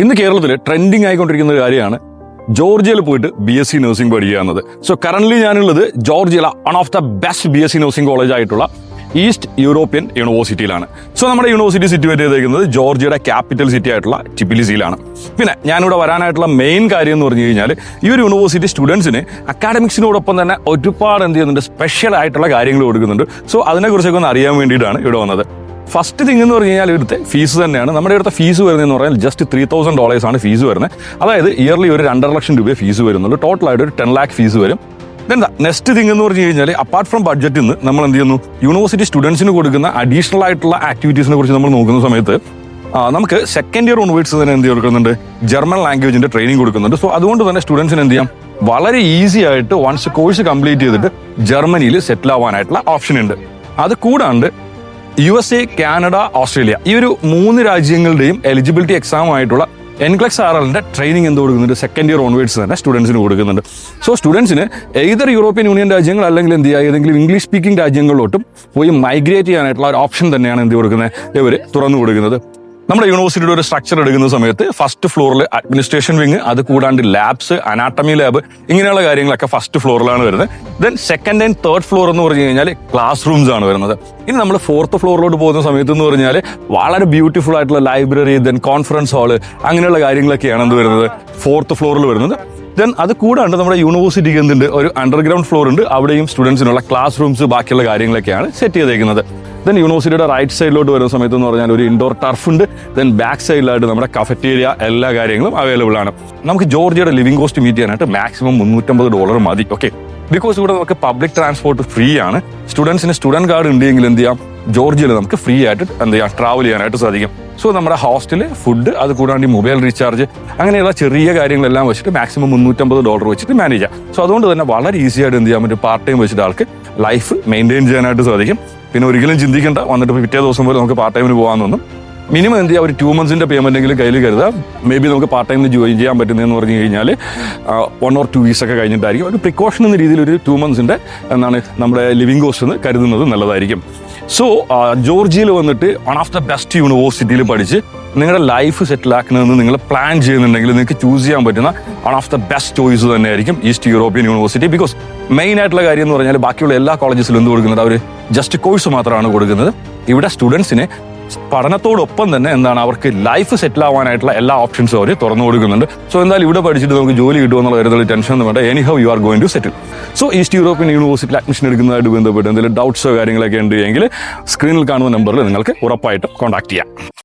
ഇന്ന് കേരളത്തിൽ ട്രെൻഡിങ് ആയിക്കൊണ്ടിരിക്കുന്ന ഒരു കാര്യമാണ് ജോർജിയയിൽ പോയിട്ട് BSc നഴ്സിംഗ് പഠിക്കുക എന്നത്. സോ കറന്റ് ഞാനുള്ളത് ജോർജിയയിലെ one of the best BSc nursing college ആയിട്ടുള്ള ഈസ്റ്റ് യൂറോപ്യൻ യൂണിവേഴ്സിറ്റിയിലാണ്. സോ നമ്മുടെ യൂണിവേഴ്സിറ്റി സിറ്റുവേറ്റ് ചെയ്തേക്കുന്നത് ജോർജിയയുടെ ക്യാപിറ്റൽ സിറ്റി ആയിട്ടുള്ള ടിബിലിസിയിലാണ്. പിന്നെ ഞാനിവിടെ വരാനായിട്ടുള്ള മെയിൻ കാര്യം എന്ന് പറഞ്ഞു കഴിഞ്ഞാൽ ഈ ഒരു യൂണിവേഴ്സിറ്റി സ്റ്റുഡൻസിന് അക്കാഡമിക്സിനോടൊപ്പം തന്നെ ഒരുപാട് എന്ത് ചെയ്യുന്നുണ്ട്, സ്പെഷ്യൽ ആയിട്ടുള്ള കാര്യങ്ങൾ കൊടുക്കുന്നുണ്ട്. സോ അതിനെക്കുറിച്ചൊക്കെ ഒന്ന് അറിയാൻ വേണ്ടിയിട്ടാണ് ഇവിടെ വന്നത്. ഫസ്റ്റ് തിങ് എന്ന് പറഞ്ഞു കഴിഞ്ഞാൽ ഇവിടുത്തെ ഫീസ് തന്നെയാണ്. നമ്മുടെ ഇവിടുത്തെ ഫീസ് വരുന്നതെന്ന് പറഞ്ഞാൽ ജസ്റ്റ് $3,000 ആണ് ഫീസ് വരുന്നത്. അതായത് ഇയർലി ഒരു 2.5 ലക്ഷം രൂപ ഫീസ് വരുന്നുള്ളൂ. ടോട്ടലായിട്ട് ഒരു 10 lakh ഫീസ് വരും. എന്താ നെക്സ്റ്റ് തിങ് എന്ന് പറഞ്ഞു കഴിഞ്ഞാൽ അപ്പാർട്ട് ഫ്രം ബഡ്ജറ്റിൽ നിന്ന് നമ്മൾ എന്ത് ചെയ്യുന്നു, യൂണിവേഴ്സിറ്റി സ്റ്റുഡൻസിന് കൊടുക്കുന്ന അഡീഷണൽ ആയിട്ടുള്ള ആക്ടിവിറ്റീസിനെ കുറിച്ച് നമ്മൾ നോക്കുന്ന സമയത്ത് നമുക്ക് സെക്കൻഡ് ഇയർ ഓൺവേർഡ്സ് തന്നെ എന്ത് കൊടുക്കുന്നുണ്ട്, ജർമ്മൻ ലാംഗ്വേജിന്റെ ട്രെയിനിങ് കൊടുക്കുന്നുണ്ട്. സോ അതുകൊണ്ട് തന്നെ സ്റ്റുഡൻസിന് എന്ത് ചെയ്യാം, വളരെ ഈസി ആയിട്ട് വൺസ് കോഴ്സ് കംപ്ലീറ്റ് ചെയ്തിട്ട് ജർമ്മനിയിൽ സെറ്റിൽ ആവാനായിട്ടുള്ള ഓപ്ഷൻ ഉണ്ട്. അത് കൂടാണ്ട് USA, കാനഡ, ഓസ്ട്രേലിയ ഈ ഒരു 3 രാജ്യങ്ങളുടെയും എലിജിബിലിറ്റി എക്സാം ആയിട്ടുള്ള NCLEX-RLന്റെ ട്രെയിനിങ് എന്ത് കൊടുക്കുന്നുണ്ട്, സെക്കൻഡ് ഇയർ ഓൺവേർഡ്സ് തന്നെ സ്റ്റുഡൻസിന് കൊടുക്കുന്നുണ്ട്. സോ സ്റ്റുഡൻസിന് ഏതൊർ യൂറോപ്യൻ യൂണിയൻ രാജ്യങ്ങൾ അല്ലെങ്കിൽ എന്ത് ചെയ്യുക, ഏതെങ്കിലും ഇംഗ്ലീഷ് സ്പീക്കിംഗ് രാജ്യങ്ങളിലോട്ടും പോയി മൈഗ്രേറ്റ് ചെയ്യാനായിട്ടുള്ള ഒരു ഓപ്ഷൻ തന്നെയാണ് എന്ത് കൊടുക്കുന്നത്, ഇവർ തുറന്നു കൊടുക്കുന്നത്. നമ്മുടെ യൂണിവേഴ്സിറ്റിയുടെ ഒരു സ്ട്രക്ചർ എടുക്കുന്ന സമയത്ത് ഫസ്റ്റ് ഫ്ലോറിൽ അഡ്മിനിസ്ട്രേഷൻ വിങ്, അത് കൂടാണ്ട് ലാബ്സ്, അനാട്ടമി ലാബ്, ഇങ്ങനെയുള്ള കാര്യങ്ങളൊക്കെ ഫസ്റ്റ് ഫ്ലോറിലാണ് വരുന്നത്. Then second and third floor എന്ന് പറഞ്ഞു കഴിഞ്ഞാൽ ക്ലാസ് റൂംസ് ആണ് വരുന്നത്. ഇനി നമ്മൾ ഫോർത്ത് ഫ്ലോറിലോട്ട് പോകുന്ന സമയത്ത് എന്ന് പറഞ്ഞാൽ വളരെ ബ്യൂട്ടിഫുൾ ആയിട്ടുള്ള ലൈബ്രറി, ദെൻ കോൺഫറൻസ് ഹാള്, അങ്ങനെയുള്ള കാര്യങ്ങളൊക്കെയാണ് എന്ത് വരുന്നത്, ഫോർത്ത് ഫ്ലോറിൽ വരുന്നത്. ദെൻ അത് കൂടാണ്ട് നമ്മുടെ യൂണിവേഴ്സിറ്റിക്ക് എന്തുണ്ട്, ഒരു അണ്ടർഗ്രൗണ്ട് ഫ്ലോർ ഉണ്ട്. അവിടെയും സ്റ്റുഡൻസിനുള്ള ക്ലാസ് റൂംസ്, ബാക്കിയുള്ള കാര്യങ്ങളൊക്കെയാണ് സെറ്റ് ചെയ്തേക്കുന്നത്. ദെൻ യൂണിവേഴ്സിറ്റിയുടെ റൈറ്റ് സൈഡിലോട്ട് വരുന്ന സമയത്ത് എന്ന് പറഞ്ഞാൽ ഒരു ഇൻഡോർ ടർഫ് ഉണ്ട്. ദെൻ ബാക്ക് സൈഡിലായിട്ട് നമ്മുടെ കഫറ്റേരിയ, എല്ലാ കാര്യങ്ങളും അവൈലബിൾ ആണ്. നമുക്ക് ജോർജിയയുടെ ലിവിംഗ് കോസ്റ്റ് മീറ്റ് ചെയ്യാനായിട്ട് മാക്സിമം $350 മതി. ഓക്കെ, ബിക്കോസ് ഇവിടെ നമുക്ക് പബ്ലിക് ട്രാൻസ്പോർട്ട് ഫ്രീ ആണ്. സ്റ്റുഡൻസിന് സ്റ്റുഡന്റ് കാർഡ് ഉണ്ടെങ്കിൽ എന്ത് ചെയ്യാം, ജോർജിയയിൽ നമുക്ക് ഫ്രീ ആയിട്ട് എന്ത് ചെയ്യാം, ട്രാവൽ ചെയ്യാനായിട്ട് സാധിക്കും. സോ നമ്മുടെ ഹോസ്റ്റല്, ഫുഡ്, അത് കൂടാണ്ട് മൊബൈൽ റീചാർജ്, അങ്ങനെയുള്ള ചെറിയ കാര്യങ്ങളെല്ലാം വെച്ചിട്ട് മാക്സിമം $350 വെച്ചിട്ട് മാനേജ് ചെയ്യാം. സോ അതുകൊണ്ട് തന്നെ വളരെ ഈസി ആയിട്ട് എന്ത് ചെയ്യാൻ പറ്റും, പാർട്ട് ടൈം വെച്ചിട്ട് ആൾക്ക് ലൈഫ് മെയിൻറ്റെയിൻ ചെയ്യാനായിട്ട് സാധിക്കും. പിന്നെ ഒരിക്കലും ചിന്തിക്കേണ്ട വന്നിട്ട് പിറ്റേ ദിവസം പോലെ നമുക്ക് പാർട്ട് ടൈമിന് പോകാമെന്നൊന്നും. മിനിമം എന്ത് ചെയ്യുക, ഒരു 2 months പേയ്മെന്റെങ്കിലും കയ്യിൽ കരുതുക. മേ ബി നമുക്ക് പാർട്ട് ടൈമിന് ജോയിൻ ചെയ്യാൻ പറ്റുന്നതെന്ന് പറഞ്ഞു കഴിഞ്ഞാൽ 1 or 2 weeks ഒക്കെ കഴിഞ്ഞിട്ടായിരിക്കും. ഒരു പ്രിക്കോഷൻ എന്ന രീതിയിൽ ഒരു 2 months എന്താണ് നമ്മുടെ ലിവിംഗ് കോസ്റ്റ് എന്ന് കരുതുന്നത് നല്ലതായിരിക്കും. സോ ജോർജിയയിൽ വന്നിട്ട് വൺ ഓഫ് ദ ബെസ്റ്റ് യൂണിവേഴ്സിറ്റിയിൽ പഠിച്ച് നിങ്ങളുടെ ലൈഫ് സെറ്റിൽ ആക്കണമെന്ന് നിങ്ങൾ പ്ലാൻ ചെയ്യുന്നുണ്ടെങ്കിൽ നിങ്ങൾക്ക് ചൂസ് ചെയ്യാൻ പറ്റുന്ന one of the best choice തന്നെയായിരിക്കും east European university. Because main ആയിട്ടുള്ള കാര്യം എന്ന് പറഞ്ഞാൽ ബാക്കിയുള്ള എല്ലാ കോളേജസിലും എന്ത് കൊടുക്കുന്നത്, അവർ ജസ്റ്റ് കോഴ്സ് മാത്രമാണ് കൊടുക്കുന്നത്. ഇവിടെ സ്റ്റുഡൻസിനെ പഠനത്തോടൊപ്പം തന്നെ എന്താണ് അവർക്ക് ലൈഫ് സെറ്റിൽ ആവാനായിട്ടുള്ള എല്ലാ ഓപ്ഷൻസും അവർ തുറന്നു കൊടുക്കുന്നുണ്ട്. സോ എന്തായാലും ഇവിടെ പഠിച്ചിട്ട് നമുക്ക് ജോലി കിട്ടുമെന്നുള്ള കാര്യത്തിൽ ടെൻഷൻ ഒന്നും വേണ്ട. Anyhow you are going to settle. So east European യൂണിവേഴ്സിറ്റിയിൽ അഡ്മിഷൻ എടുക്കുന്നതായിട്ട് ബന്ധപ്പെട്ട് എന്തെങ്കിലും ഡൗട്ട്സോ കാര്യങ്ങളൊക്കെ ഉണ്ട് എങ്കിൽ സ്ക്രീനിൽ കാണുന്ന നമ്പറിൽ നിങ്ങൾക്ക് ഉറപ്പായിട്ടും കോൺടാക്ട് ചെയ്യാം.